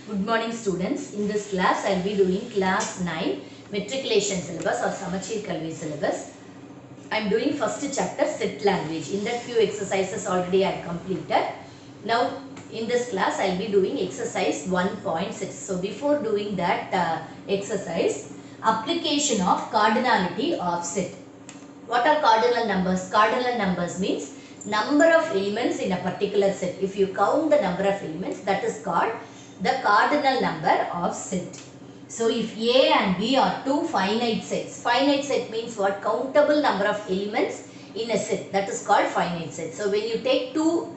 Good morning students. In this class I will be doing class 9 matriculation syllabus or Samachir Kalvi syllabus. I am doing first chapter set language. In that few exercises already I have completed. Now in this class I will be doing exercise 1.6. So before doing that exercise, application of cardinality of set. What are cardinal numbers? Cardinal numbers means number of elements in a particular set. If you count the number of elements, that is called the cardinal number of set. So if A and B are two finite sets. Finite set means what? Countable number of elements in a set. That is called finite set. So when you take two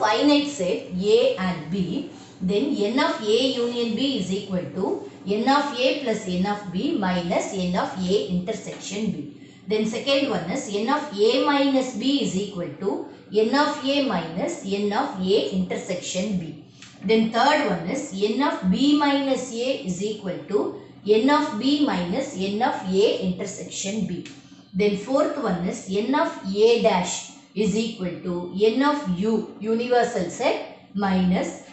finite set A and B, then n of A union B is equal to n of A plus n of B minus n of A intersection B. Then second one is n of A minus B is equal to n of A minus n of A intersection B. Then third one is n of B minus A is equal to n of B minus n of A intersection B. Then fourth one is n of A dash is equal to n of U universal set minus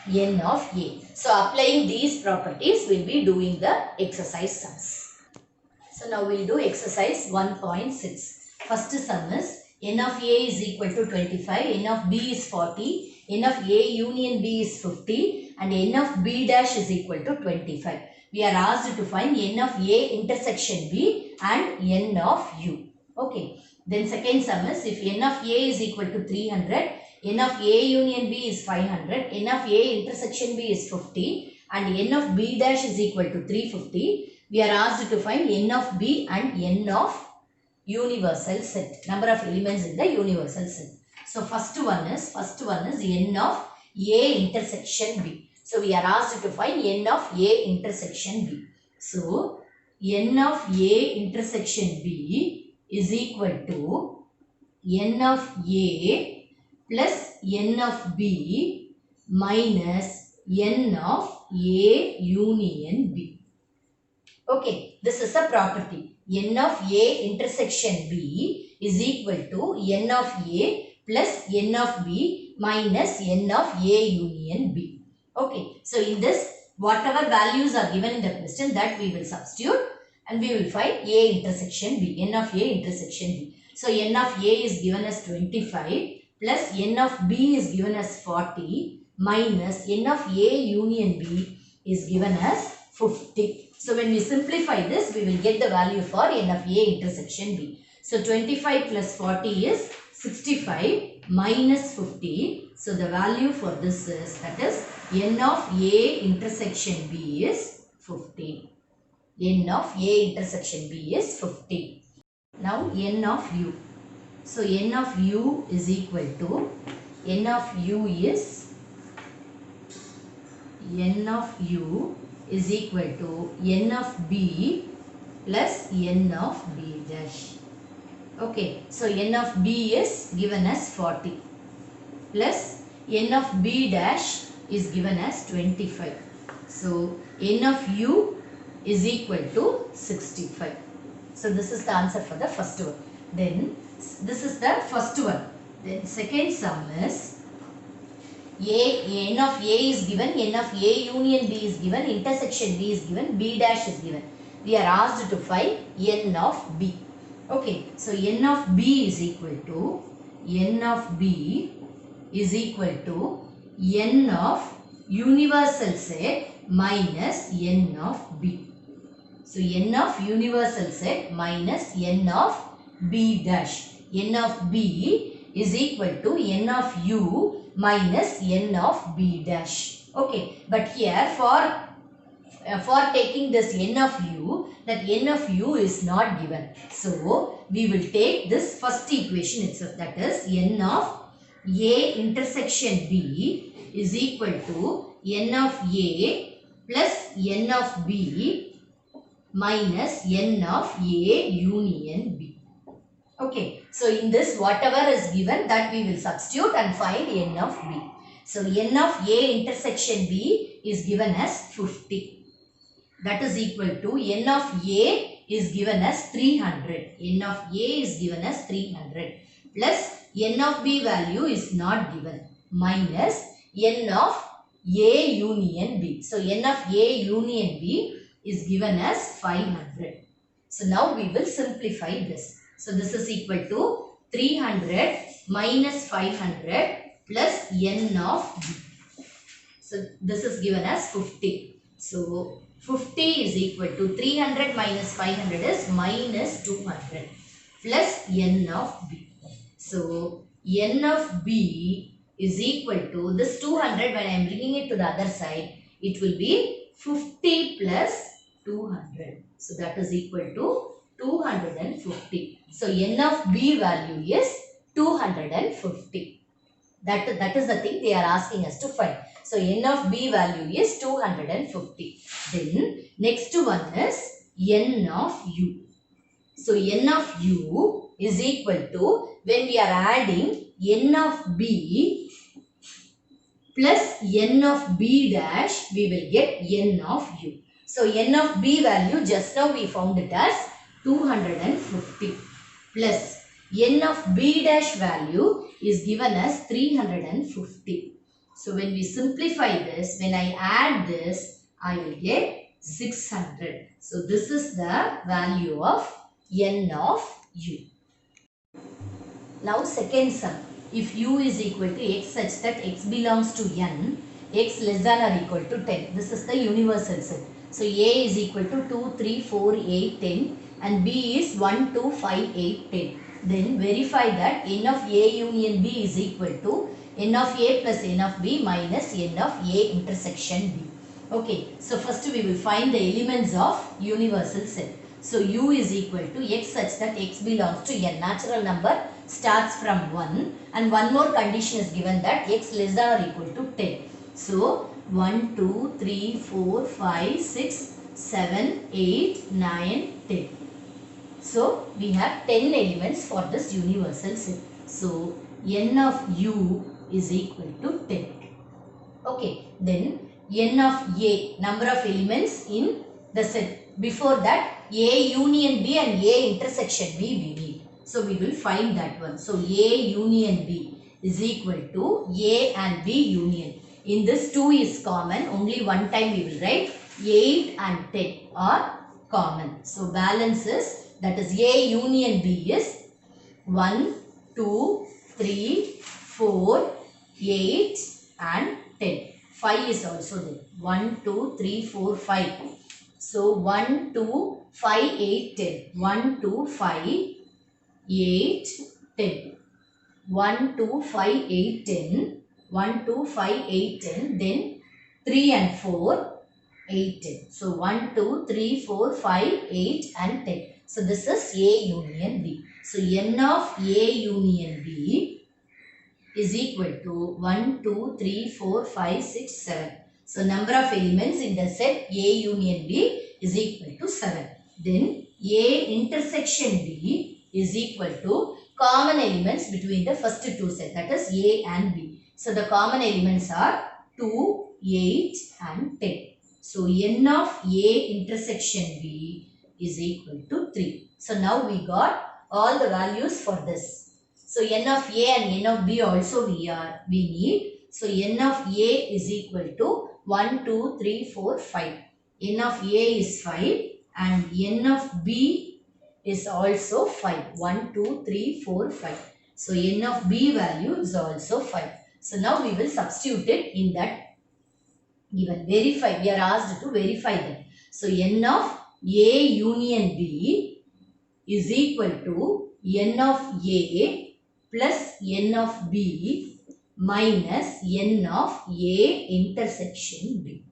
n of A. So applying these properties, we will be doing the exercise sums. So now we will do exercise 1.6. First sum is n of A is equal to 25, n of B is 40, n of A union B is 50 and n of B dash is equal to 25. We are asked to find n of A intersection B and n of U. Okay. Then second sum is if n of A is equal to 300, n of A union B is 500, n of A intersection B is 50 and n of B dash is equal to 350. We are asked to find n of B and n of universal set. Number of elements in the universal set. So first one is n of A intersection B. So we are asked to find n of A intersection B. So n of A intersection B is equal to n of A plus n of B minus n of A union B. Okay, this is a property. N of A intersection B is equal to n of A plus n of B minus n of A union B. Okay, so in this, whatever values are given in the question, that we will substitute and we will find A intersection B, n of A intersection B. So n of A is given as 25 plus n of B is given as 40 minus n of A union B is given as 50. So when we simplify this, we will get the value for n of A intersection B. So 25 plus 40 is 65 minus 50. So the value for this is, that is n of A intersection B is 50. N of A intersection B is 50. Now n of U. So n of U is equal to, n of U is equal to n of B plus n of B dash. Okay, so n of B is given as 40 plus n of B dash is given as 25. So n of U is equal to 65. So this is the answer for the first one. Then this is the first one. Then second sum is n of A is given, n of A union B is given, intersection B is given, B dash is given. We are asked to find n of B. Okay, so n of B is equal to n of universal set minus n of B. So n of universal set minus n of B dash. N of B is equal to n of U minus n of B dash. Okay, but here for taking this n of U, that n of U is not given. So we will take this first equation itself, that is n of A intersection B is equal to n of A plus n of B minus n of A union B. Okay, so in this whatever is given, that we will substitute and find n of B. So n of A intersection B is given as 50. That is equal to n of A is given as 300. N of A is given as 300 plus n of B value is not given minus n of A union B. So n of A union B is given as 500. So now we will simplify this. So this is equal to 300 minus 500 plus n of B. So this is given as 50. So 50 is equal to 300 minus 500 is minus 200 plus n of B. So n of B is equal to this 200. When I am bringing it to the other side, it will be 50 plus 200. So that is equal to 250. So n of B value is 250. That is the thing they are asking us to find. So n of B value is 250. Then next one is n of U. So n of U is equal to, when we are adding n of B plus n of B dash, we will get n of U. So n of B value just now we found it as 250 plus n of B dash value is given as 350. So when we simplify this, when I add this, I will get 600. So this is the value of n of U. Now second sum. If U is equal to x such that x belongs to n, x less than or equal to 10. This is the universal set. So A is equal to 2, 3, 4, 8, 10 and B is 1, 2, 5, 8, 10. Then verify that n of A union B is equal to n of A plus n of B minus n of A intersection B. Okay, so first we will find the elements of universal set. So U is equal to x such that x belongs to n. Natural number starts from 1 and one more condition is given that x less than or equal to 10. So 1, 2, 3, 4, 5, 6, 7, 8, 9, 10. So we have 10 elements for this universal set. So n of U is equal to 10. Okay, then n of A, number of elements in the set. Before that, A union B and A intersection B we need. So we will find that one. So A union B is equal to A and B union. In this 2 is common. Only one time we will write 8 and 10 are common. So balance is, that is A union B is 1, 2, 3, 4, 8 and 10. 5 is also there. 1, 2, 3, 4, 5. So 1, 2, 5, 8, 10. 1, 2, 5, 8, 10. 1, 2, 5, 8, 10. 1, 2, 5, 8, 10. Then 3 and 4, 8, 10. So 1, 2, 3, 4, 5, 8 and 10. So this is A union B. So n of A union B is equal to 1, 2, 3, 4, 5, 6, 7. So number of elements in the set A union B is equal to 7. Then A intersection B is equal to common elements between the first two sets, that is A and B. So the common elements are 2, 8 and 10. So n of A intersection B is equal to 3. So now we got all the values for this. So n of A and n of B also we need. So n of A is equal to 1, 2, 3, 4, 5. N of A is 5 and n of B is also 5. 1, 2, 3, 4, 5. So n of B value is also 5. So now we will substitute it in that given. Verify. We are asked to verify that. So n of A union B is equal to n of A plus n of B minus n of A intersection B.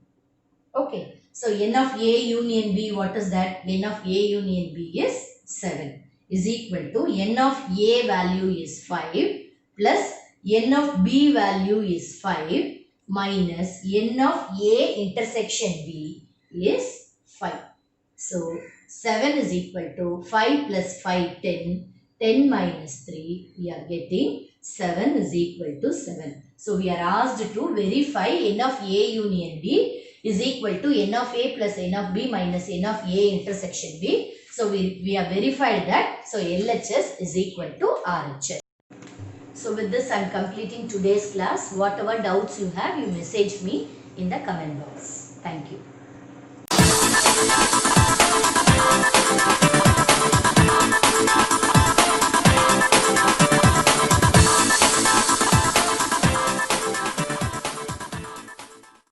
Okay. So n of A union B, what is that? N of A union B is 7 is equal to n of A value is 5 plus n of B value is 5 minus n of A intersection B is 5. So 7 is equal to 5 plus 5, 10. 10 minus 3, we are getting 7 is equal to 7. So we are asked to verify n of A union B is equal to n of A plus n of B minus n of A intersection B. So we have verified that. So LHS is equal to RHS. So with this I am completing today's class. Whatever doubts you have, you message me. in the comment box. Thank you.